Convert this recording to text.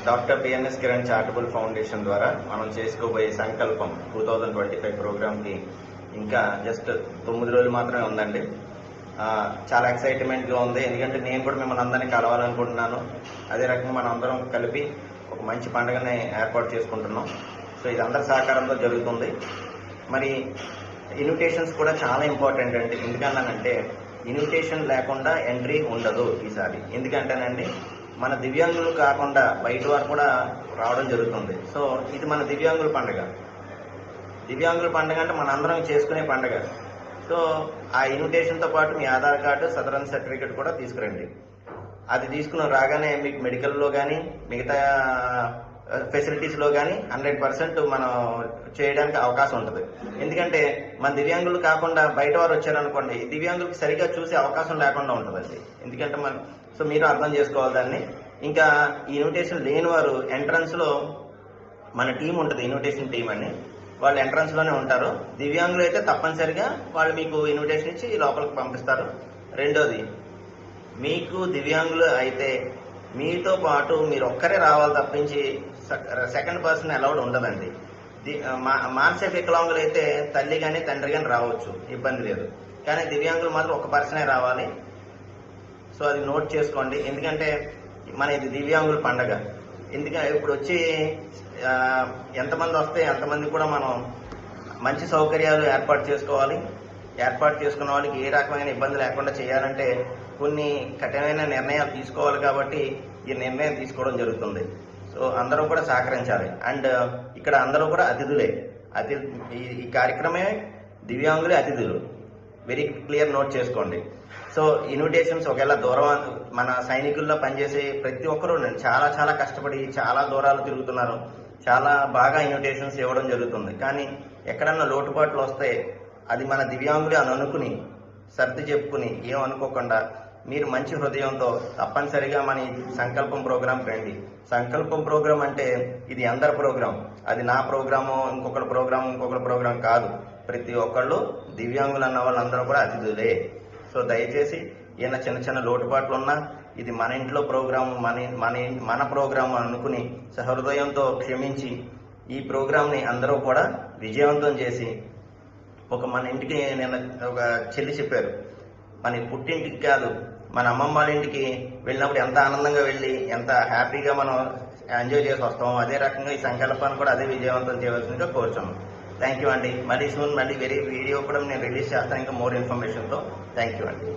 Doctor BNS Kiran charitable foundation ద్వారా మనం చేసుకోబోయే సంకల్పం 2025 ప్రోగ్రామ్కి ఇంకా జస్ట్ 9 రోజులు మాత్రమే ఉందండి. చాలా ఎక్సైట్మెంట్గా ఉంది. ఎందుకంటే నేను కూడా మిమ్మల్ని అందరినీ కలవాలనుకుంటున్నాను. అదే రకంగా మనం అందరం కలిపి ఒక మంచి పండుగని ఏర్పాటు చేసుకుంటున్నాం. సో ఇది అందరి సహకారంతో జరుగుతుంది. మరి ఇన్విటేషన్స్ కూడా చాలా ఇంపార్టెంట్ అండి. ఎందుకన్నానంటే ఇన్విటేషన్ లేకుండా ఎంట్రీ ఉండదు ఈసారి. ఎందుకంటేనండి మన దివ్యాంగులు కాకుండా బయట వారు కూడా రావడం జరుగుతుంది. సో ఇది మన దివ్యాంగుల పండుగ. దివ్యాంగుల పండుగ అంటే మన అందరం చేసుకునే పండుగ. సో ఆ ఇన్విటేషన్తో పాటు మీ ఆధార్ కార్డు, సదరన్ సర్టిఫికేట్ కూడా తీసుకురండి. అది తీసుకుని రాగానే మీకు మెడికల్లో కానీ మిగతా ఫెసిలిటీస్లో కానీ 100% మనం చేయడానికి అవకాశం ఉంటుంది. ఎందుకంటే మన దివ్యాంగులు కాకుండా బయట వారు వచ్చారనుకోండి, దివ్యాంగులకి సరిగ్గా చూసే అవకాశం లేకుండా ఉంటుందండి. ఎందుకంటే సో మీరు అర్థం చేసుకోవాలి దాన్ని. ఇంకా ఈ ఇన్విటేషన్ లేని వారు ఎంట్రన్స్లో మన టీం ఉంటుంది, ఇన్విటేషన్ టీం అని. వాళ్ళు ఎంట్రన్స్లోనే ఉంటారు. దివ్యాంగులు అయితే తప్పనిసరిగా వాళ్ళు మీకు ఇన్విటేషన్ ఇచ్చి లోపలికి పంపిస్తారు. రెండోది, మీకు దివ్యాంగులు అయితే మీతో పాటు మీరు ఒక్కరే రావాలి తప్పించి సెకండ్ పర్సన్ అలౌడ్ ఉండదండి. మానసిక వికలాంగులు అయితే తల్లి కానీ తండ్రి కానీ రావచ్చు, ఇబ్బంది లేదు. కానీ దివ్యాంగులు మాత్రం ఒక పర్సనే రావాలి. సో అది నోట్ చేసుకోండి. ఎందుకంటే మన ఇది దివ్యాంగుల పండగ. ఎందుకంటే ఇప్పుడు వచ్చి ఎంతమంది వస్తే అంతమంది కూడా మనం మంచి సౌకర్యాలు ఏర్పాటు చేసుకోవాలి. ఏర్పాటు చేసుకున్న వాళ్ళకి ఏ రకమైన ఇబ్బంది లేకుండా చేయాలంటే కొన్ని కఠినమైన నిర్ణయాలు తీసుకోవాలి. కాబట్టి ఈ నిర్ణయం తీసుకోవడం జరుగుతుంది. సో అందరూ కూడా సహకరించాలి. అండ్ ఇక్కడ అందరూ కూడా అతిథులే. ఈ కార్యక్రమే దివ్యాంగులే అతిథులు. వెరీ క్లియర్ నోట్ చేసుకోండి. సో ఇన్విటేషన్స్ ఒకవేళ దూరం మన సైనికుల్లో పనిచేసే ప్రతి ఒక్కరూ చాలా చాలా కష్టపడి చాలా దూరాలు తిరుగుతున్నారు. చాలా బాగా ఇన్విటేషన్స్ ఇవ్వడం జరుగుతుంది. కానీ ఎక్కడన్నా లోటుపాట్లు వస్తే అది మన దివ్యాంగులే అని అనుకుని సర్ది చెప్పుకుని ఏమనుకోకుండా మీరు మంచి హృదయంతో తప్పనిసరిగా మన సంకల్పం ప్రోగ్రాంకి రండి. సంకల్పం ప్రోగ్రాం అంటే ఇది అందరి ప్రోగ్రాం. అది నా ప్రోగ్రాము, ఇంకొకరి ప్రోగ్రాం కాదు. ప్రతి ఒక్కళ్ళు దివ్యాంగులు అన్న వాళ్ళందరూ కూడా అతిథులే. సో దయచేసి ఏమైనా చిన్న చిన్న లోటుపాట్లు ఉన్నా ఇది మన ఇంట్లో ప్రోగ్రాము, మన ప్రోగ్రాము అనుకుని సహృదయంతో క్షమించి ఈ ప్రోగ్రాంని అందరూ కూడా విజయవంతం చేసి మన ఇంటికి నేను ఒక చెల్లి చెప్పారు, మన పుట్టింటికి కాదు మన అమ్మమ్మ వాళ్ళ ఇంటికి వెళ్ళినప్పుడు ఎంత ఆనందంగా వెళ్ళి ఎంత హ్యాపీగా మనం ఎంజాయ్ చేసి వస్తాము. అదే రకంగా ఈ సంకల్పాన్ని కూడా అదే విజయవంతం చేయవలసిందిగా కోరుచున్నాం. థ్యాంక్ యూ అండి. మళ్ళీ సూన్ వేరే వీడియో కూడా నేను రిలీజ్ చేస్తాను ఇంకా మోర్ ఇన్ఫర్మేషన్తో. థ్యాంక్ యూ అండి.